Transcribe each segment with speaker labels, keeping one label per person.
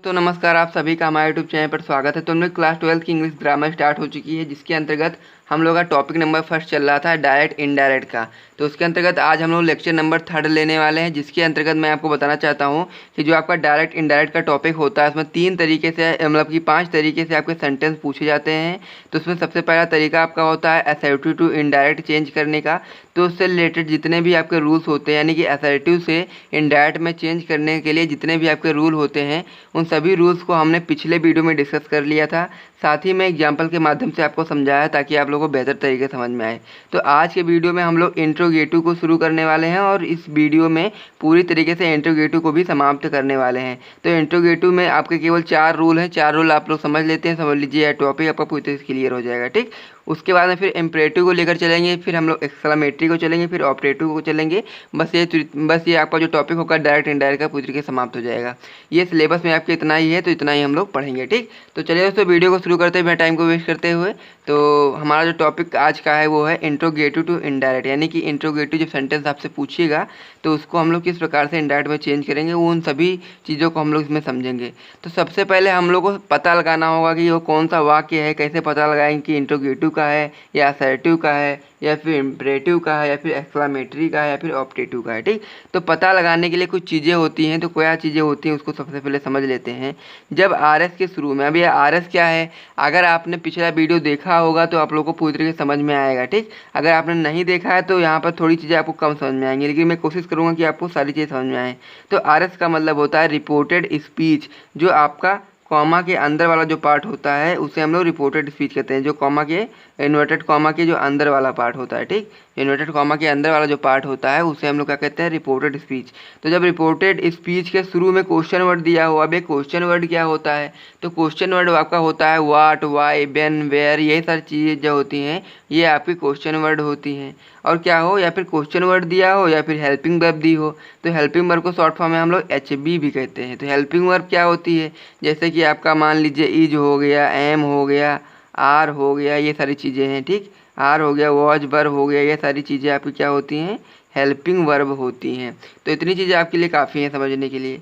Speaker 1: तो नमस्कार, आप सभी का हमारे यूट्यूब चैनल पर स्वागत है। तो हम लोग क्लास 12 की इंग्लिश ग्रामर स्टार्ट हो चुकी है, जिसके अंतर्गत हम लोग का टॉपिक नंबर फर्स्ट चल रहा था डायरेक्ट इनडायरेक्ट का। तो उसके अंतर्गत आज हम लोग लेक्चर नंबर 3 लेने वाले हैं, जिसके अंतर्गत मैं आपको बताना चाहता हूं कि जो आपका डायरेक्ट इनडायरेक्ट का टॉपिक होता है उसमें 3 तरीके से मतलब कि 5 तरीके से आपके सेंटेंस पूछे जाते हैं। तो उसमें सबसे पहला तरीका आपका होता है असर्टिव टू इनडायरेक्ट चेंज करने का। तो उससे रिलेटेड जितने भी आपके रूल्स होते हैं, यानी कि असर्टिव से इनडायरेक्ट में चेंज करने के लिए जितने भी आपके रूल होते हैं, उन सभी रूल्स को हमने पिछले वीडियो में डिस्कस कर लिया था। साथ ही में एग्जाम्पल के माध्यम से आपको समझाया ताकि आप लोगों को बेहतर तरीके से समझ में आए। तो आज के वीडियो में हम लोग इंट्रोगेटिव को शुरू करने वाले हैं और इस वीडियो में पूरी तरीके से इंट्रोगेटिव को भी समाप्त करने वाले हैं। तो इंट्रोगेटिव में आपके केवल 4 रूल हैं। 4 रूल आप लोग समझ लेते हैं, समझ लीजिए, टॉपिक आपका पूरी तरह से क्लियर हो जाएगा। ठीक, उसके बाद में फिर इम्परेटिव को लेकर चलेंगे, फिर हम लोग एक्सक्लेमेटरी को चलेंगे, फिर ऑपरेटिव को चलेंगे। बस ये आपका जो टॉपिक होगा डायरेक्ट इनडायरेक्ट का पूरी तरीके से समाप्त हो जाएगा। ये सिलेबस में आपके इतना ही है, तो इतना ही हम लोग पढ़ेंगे। ठीक, तो चलिए दोस्तों वीडियो को शुरू करते हैं बिना टाइम को वेस्ट करते हुए। तो हमारा जो टॉपिक आज का है वो है इंट्रोगेटिव टू इनडायरेक्ट, यानी कि इंट्रोगेटिव जब सेंटेंस आपसे पूछिएगा तो उसको हम लोग किस प्रकार से इनडायरेक्ट में चेंज करेंगे, वो उन सभी चीज़ों को हम लोग इसमें समझेंगे। तो सबसे पहले हम लोग को पता लगाना होगा कि वो कौन सा वाक्य है। कैसे पता लगाएंगे कि इंट्रोगेटिव का है या असर्टिव का है या फिर इम्परेटिव का है या फिर एक्सक्लेमेटरी का है या फिर ऑपरेटिव का है। ठीक, तो पता लगाने के लिए कुछ चीज़ें होती हैं। तो क्या चीज़ें होती हैं उसको सबसे पहले समझ लेते हैं। जब आरएस के शुरू में, अब ये आरएस क्या है, अगर आपने पिछला वीडियो देखा होगा तो आप लोगों को पूरी तरीके से समझ में आएगा। ठीक, अगर आपने नहीं देखा है तो यहाँ पर थोड़ी चीज़ें आपको कम समझ में आएंगी, लेकिन मैं कोशिश करूँगा कि आपको सारी चीज़ें समझ में आए। तो आरएस का मतलब होता है रिपोर्टेड स्पीच। जो आपका कॉमा के अंदर वाला जो पार्ट होता है उसे हम लोग रिपोर्टेड स्पीच कहते हैं। जो कॉमा के इन्वर्टेड कॉमा के जो अंदर वाला पार्ट होता है, ठीक, इन्वर्टेड कॉमा के अंदर वाला जो पार्ट होता है उसे हम लोग क्या कहते हैं, रिपोर्टेड स्पीच। तो जब रिपोर्टेड स्पीच के शुरू में क्वेश्चन वर्ड दिया हो, अब ये क्वेश्चन वर्ड क्या होता है, तो क्वेश्चन वर्ड आपका होता है व्हाट, व्हाई, व्हेन, वेयर, यही सारी चीज़ें जो होती हैं ये आपकी क्वेश्चन वर्ड होती हैं। और क्या हो, या फिर क्वेश्चन वर्ड दिया हो या फिर हेल्पिंग वर्ब दी हो, तो हेल्पिंग वर्ब को शॉर्ट फॉर्म में हम लोग HB भी कहते हैं। तो हेल्पिंग वर्ब क्या होती है, जैसे कि आपका मान लीजिए इज हो गया, एम हो गया, आर हो गया, ये सारी चीज़ें हैं। ठीक, आर हो गया, वॉज वर्ब हो गया, ये सारी चीज़ें आपकी क्या होती हैं, हेल्पिंग वर्ब होती हैं। तो इतनी चीज़ें आपके लिए काफ़ी हैं समझने के लिए।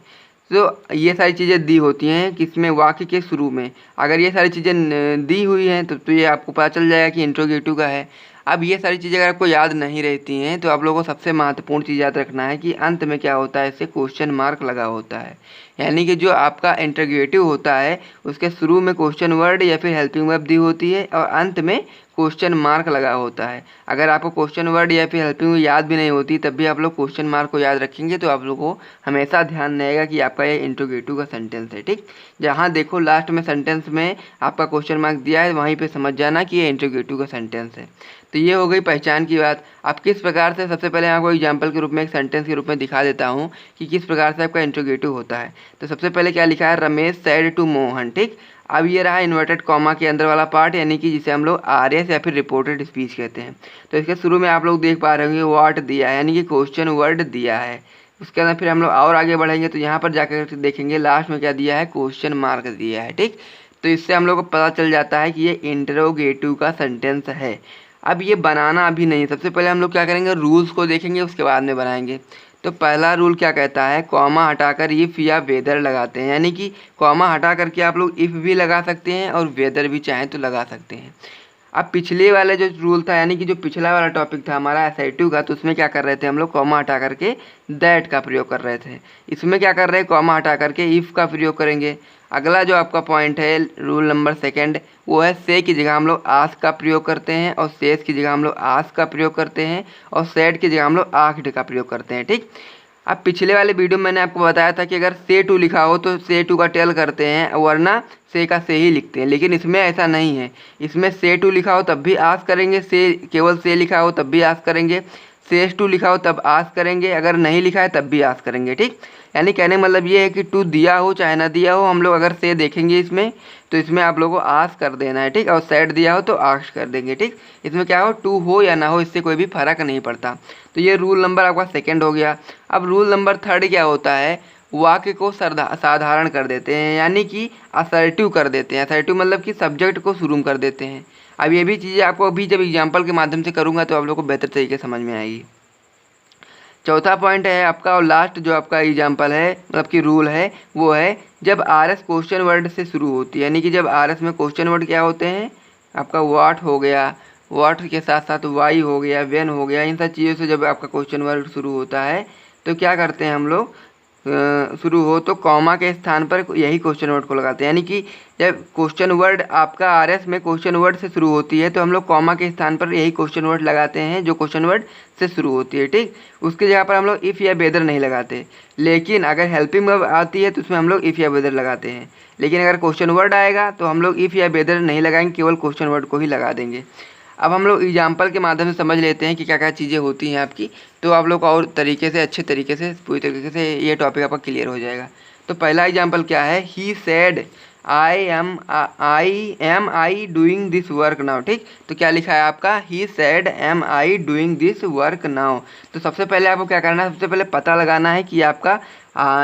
Speaker 1: तो ये सारी चीज़ें दी होती हैं किसमें, वाक्य के शुरू में। अगर ये सारी चीज़ें दी हुई हैं तो ये आपको पता चल जाएगा कि इंट्रोगेटिव का है। अब ये सारी चीज़ें अगर आपको याद नहीं रहती हैं तो आप लोगों को सबसे महत्वपूर्ण चीज़ याद रखना है कि अंत में क्या होता है, इससे क्वेश्चन मार्क लगा होता है। यानी कि जो आपका इंट्रोगेटिव होता है उसके शुरू में क्वेश्चन वर्ड या फिर हेल्पिंग वर्ब दी होती है और अंत में क्वेश्चन मार्क लगा होता है। अगर आपको क्वेश्चन वर्ड या फिर हेल्पिंग वर्ब याद भी नहीं होती तब भी आप लोग क्वेश्चन मार्क को याद रखेंगे तो आप लोगों को हमेशा ध्यान रहेगा कि आपका ये इंट्रोगेटिव का सेंटेंस है। ठीक, जहाँ देखो लास्ट में सेंटेंस में आपका क्वेश्चन मार्क दिया है वहीं पे समझ जाना कि ये इंट्रोगेटिव का सेंटेंस है। तो ये हो गई पहचान की बात। अब किस प्रकार से, सबसे पहले आपको एग्जाम्पल के रूप में एक सेंटेंस के रूप में दिखा देता हूँ कि किस प्रकार से आपका इंट्रोगेटिव होता है। तो सबसे पहले क्या लिखा है, रमेश सैड टू मोहन। ठीक, अब ये रहा इन्वर्टेड कॉमा के अंदर वाला पार्ट, यानी कि जिसे हम लोग आरएस या फिर रिपोर्टेड स्पीच कहते हैं। तो इसके शुरू में आप लोग देख पा रहे होंगे व्हाट दिया है, यानी कि क्वेश्चन वर्ड दिया है। उसके अंदर फिर हम लोग और आगे बढ़ेंगे तो यहाँ पर जाकर देखेंगे लास्ट में क्या दिया है, क्वेश्चन मार्क दिया है। ठीक, तो इससे हम लोग को पता चल जाता है कि ये इंट्रोगेटिव का सेंटेंस है। अब ये बनाना अभी नहीं, सबसे पहले हम लोग क्या करेंगे, रूल्स को देखेंगे, उसके बाद में बनाएंगे। तो पहला रूल क्या कहता है, कॉमा हटाकर इफ़ या वेदर लगाते हैं, यानी कि कॉमा हटा करके आप लोग इफ़ भी लगा सकते हैं और वेदर भी चाहें तो लगा सकते हैं। अब पिछले वाले जो रूल था, यानी कि जो पिछला वाला टॉपिक था हमारा असर्टिव का, तो उसमें क्या कर रहे थे हम लोग, कॉमा हटा करके दैट का प्रयोग कर रहे थे। इसमें क्या कर रहे हैं, कॉमा हटा करके इफ़ का प्रयोग करेंगे। अगला जो आपका पॉइंट है रूल नंबर 2 वो है से की जगह हम लोग आस्क का प्रयोग करते हैं और सेस की जगह हम लोग आस्क का प्रयोग करते हैं और सेड की जगह हम लोग आस्क्ड का प्रयोग करते हैं। ठीक, अब पिछले वाले वीडियो में मैंने आपको बताया था कि अगर से टू लिखा हो तो से टू का टेल करते हैं, वरना से का से ही लिखते हैं। लेकिन इसमें ऐसा नहीं है, इसमें से टू लिखा हो तब भी आस्क करेंगे, से केवल से लिखा हो तब भी आस्क करेंगे, सेस टू लिखा हो तब आस्क करेंगे, अगर नहीं लिखा है तब भी आस्क करेंगे। ठीक, यानी कहने का मतलब ये है कि टू दिया हो चाहे ना दिया हो, हम लोग अगर से देखेंगे इसमें तो इसमें आप लोगों को आस्क कर देना है। ठीक, और सेड दिया हो तो आस्क कर देंगे। ठीक, इसमें क्या हो, टू हो या ना हो इससे कोई भी फर्क नहीं पड़ता। तो ये रूल नंबर आपका 2 हो गया। अब रूल नंबर 3 क्या होता है, वाक्य को साधारण कर देते हैं, यानी कि असर्टिव कर देते हैं। असर्टिव मतलब कि सब्जेक्ट को शुरू कर देते हैं। अब ये भी चीज़ें आपको अभी जब एग्जाम्पल के माध्यम से करूँगा तो आप लोग को बेहतर तरीके से समझ में आएगी। चौथा पॉइंट है आपका, और लास्ट जो आपका एग्जाम्पल है मतलब कि रूल है वो है जब आर एस क्वेश्चन वर्ड से शुरू होती है, यानी कि जब आर एस में क्वेश्चन वर्ड क्या होते हैं आपका व्हाट हो गया, व्हाट के साथ साथ वाई हो गया, व्हेन हो गया, इन सब चीज़ों से जब आपका क्वेश्चन वर्ड शुरू होता है तो क्या करते हैं हम लोग, शुरू हो तो कॉमा के स्थान पर यही क्वेश्चन वर्ड को लगाते हैं। यानी कि जब क्वेश्चन वर्ड आपका आरएस में क्वेश्चन वर्ड से शुरू होती है तो हम लोग कॉमा के स्थान पर यही क्वेश्चन वर्ड लगाते हैं जो क्वेश्चन वर्ड से शुरू होती है, ठीक। उसके जगह पर हम लोग इफ़ या वेदर नहीं लगाते। लेकिन अगर हेल्पिंग वर्ब आती है तो उसमें हम लोग इफ़ या वेदर लगाते हैं। लेकिन अगर क्वेश्चन वर्ड आएगा तो हम लोग इफ़ या वेदर नहीं लगाएंगे, केवल क्वेश्चन वर्ड को ही लगा देंगे। अब हम लोग एग्जाम्पल के माध्यम से समझ लेते हैं कि क्या क्या चीज़ें होती हैं आपकी, तो आप लोग और तरीके से अच्छे तरीके से पूरी तरीके से ये टॉपिक आपका क्लियर हो जाएगा। तो पहला एग्जाम्पल क्या है, he said I am I doing this work now, ठीक। तो क्या लिखा है आपका, he said am I doing this work now. तो सबसे पहले आपको क्या करना है, सबसे पहले पता लगाना है कि आपका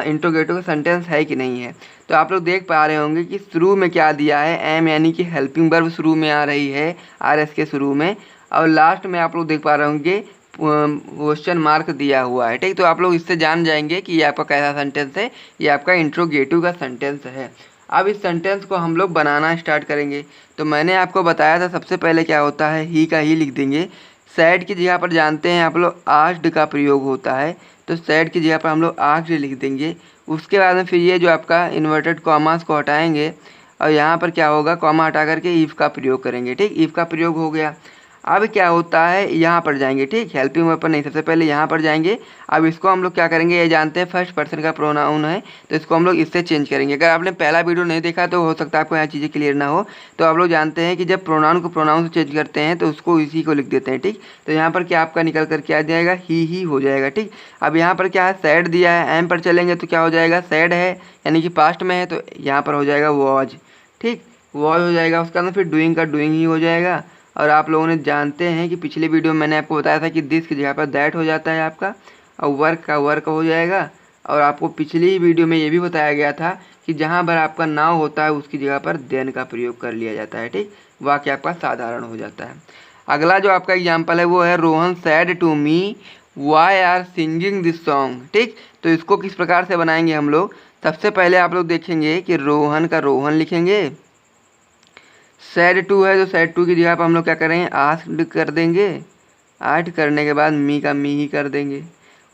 Speaker 1: इंट्रोगेटिव सेंटेंस है कि नहीं है। तो आप लोग देख पा रहे होंगे कि शुरू में क्या दिया है, एम यानी कि हेल्पिंग वर्ब शुरू में आ रही है आर एस के शुरू में, और लास्ट में आप लोग देख पा रहे होंगे क्वेश्चन मार्क दिया हुआ है, ठीक। तो आप लोग इससे जान जाएंगे कि ये आपका कैसा सेंटेंस है, ये आपका इंट्रोगेटिव का सेंटेंस है। अब इस सेंटेंस को हम लोग बनाना स्टार्ट करेंगे। तो मैंने आपको बताया था सबसे पहले क्या होता है, ही का ही लिख देंगे। सैड की जगह पर जानते हैं आप लोग आस्क्ड का प्रयोग होता है, तो सैड की जगह पर हम लोग आस्क्ड लिख देंगे। उसके बाद में फिर ये जो आपका इन्वर्टेड कॉमास को हटाएंगे और यहाँ पर क्या होगा, कॉमा हटा करके इफ़ का प्रयोग करेंगे, ठीक। इफ़ का प्रयोग हो गया। अब क्या होता है, यहाँ पर जाएंगे, ठीक। हेल्पिंग वर्ब पर नहीं, सबसे पहले यहाँ पर जाएंगे। अब इसको हम लोग क्या करेंगे, ये जानते हैं फर्स्ट पर्सन का प्रोनाउन है, तो इसको हम लोग इससे चेंज करेंगे। अगर आपने पहला वीडियो नहीं देखा तो हो सकता है आपको यहाँ चीज़ें क्लियर ना हो। तो आप लोग जानते हैं कि जब प्रोनाउन को प्रोनाउन से चेंज करते हैं तो उसको इसी को लिख देते हैं, ठीक। तो यहाँ पर क्या आपका निकल कर क्या आ जाएगा, ही हो जाएगा, ठीक। अब यहाँ पर क्या है, सैड दिया है, एम पर चलेंगे तो क्या हो जाएगा, सैड है यानी कि पास्ट में है तो यहाँ पर हो जाएगा वॉज, ठीक। वॉज हो जाएगा। उसके अंदर फिर डूइंग का डूइंग ही हो जाएगा। और आप लोगों ने जानते हैं कि पिछले वीडियो में मैंने आपको बताया था कि दिस की जगह पर दैट हो जाता है आपका, और वर्क का वर्क हो जाएगा। और आपको पिछली वीडियो में ये भी बताया गया था कि जहाँ पर आपका नाउ होता है उसकी जगह पर देन का प्रयोग कर लिया जाता है, ठीक। वाक्य आपका साधारण हो जाता है। अगला जो आपका एग्जाम्पल है वो है Rohan said to me why are singing this song, ठीक। तो इसको किस प्रकार से बनाएंगे हम लोग, सबसे पहले आप लोग देखेंगे कि रोहन का रोहन लिखेंगे, सैड टू है तो सैड टू की जगह पर हम लोग क्या करेंगे, आस्क्ड कर देंगे। आस्क्ड करने के बाद मी का मी ही कर देंगे।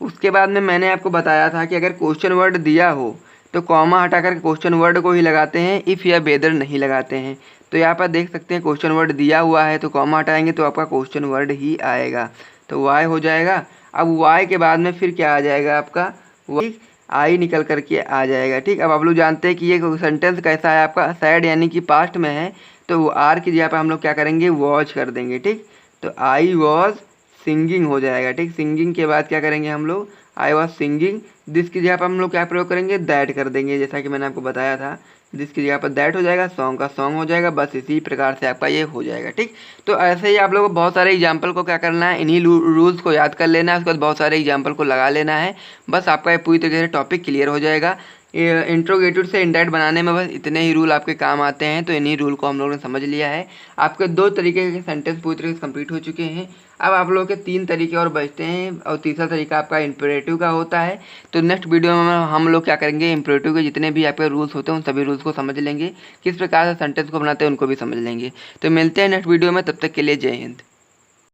Speaker 1: उसके बाद में मैंने आपको बताया था कि अगर क्वेश्चन वर्ड दिया हो तो कॉमा हटा कर क्वेश्चन वर्ड को ही लगाते हैं, इफ़ या वेदर नहीं लगाते हैं। तो यहाँ पर देख सकते हैं क्वेश्चन वर्ड दिया हुआ है तो कॉमा हटाएंगे तो आपका क्वेश्चन वर्ड ही आएगा, तो वाई हो जाएगा। अब वाई के बाद में फिर क्या आ जाएगा आपका, वही आई निकल करके आ जाएगा, ठीक। अब आप लोग जानते हैं कि ये सेंटेंस कैसा है आपका, सैड यानी कि पास्ट में है तो आर की जगह पर हम लोग क्या करेंगे, वॉच कर देंगे, ठीक। तो आई वॉज सिंगिंग हो जाएगा, ठीक। सिंगिंग के बाद क्या करेंगे हम लोग, आई वॉज सिंगिंग। दिस की जगह पर हम लोग क्या प्रयोग करेंगे, दैट कर देंगे, जैसा कि मैंने आपको बताया था। दिस की जगह पर दैट हो जाएगा, सॉन्ग का सॉन्ग हो जाएगा। बस इसी प्रकार से आपका ये हो जाएगा, ठीक। तो ऐसे ही आप लोगों को बहुत सारे एग्जाम्पल को क्या करना है, इन्हीं रूल्स को याद कर लेना है। उसके बाद बहुत सारे एग्जाम्पल को लगा लेना है, बस आपका ये पूरी तरीके से टॉपिक क्लियर हो जाएगा। इंट्रोगेटिव से इंडायरेक्ट बनाने में बस इतने ही रूल आपके काम आते हैं। तो इन्हीं रूल को हम लोगों ने समझ लिया है। आपके 2 तरीके के सेंटेंस पूरी तरीके से कंप्लीट हो चुके हैं। अब आप लोगों के 3 तरीके और बचते हैं, और तीसरा तरीका आपका इम्परेटिव का होता है। तो नेक्स्ट वीडियो में हम लोग क्या करेंगे, इम्परेटिव के जितने भी आपके रूल्स होते हैं उन सभी रूल्स को समझ लेंगे, किस प्रकार से सेंटेंस को बनाते हैं उनको भी समझ लेंगे। तो मिलते हैं नेक्स्ट वीडियो में, तब तक के लिए जय हिंद।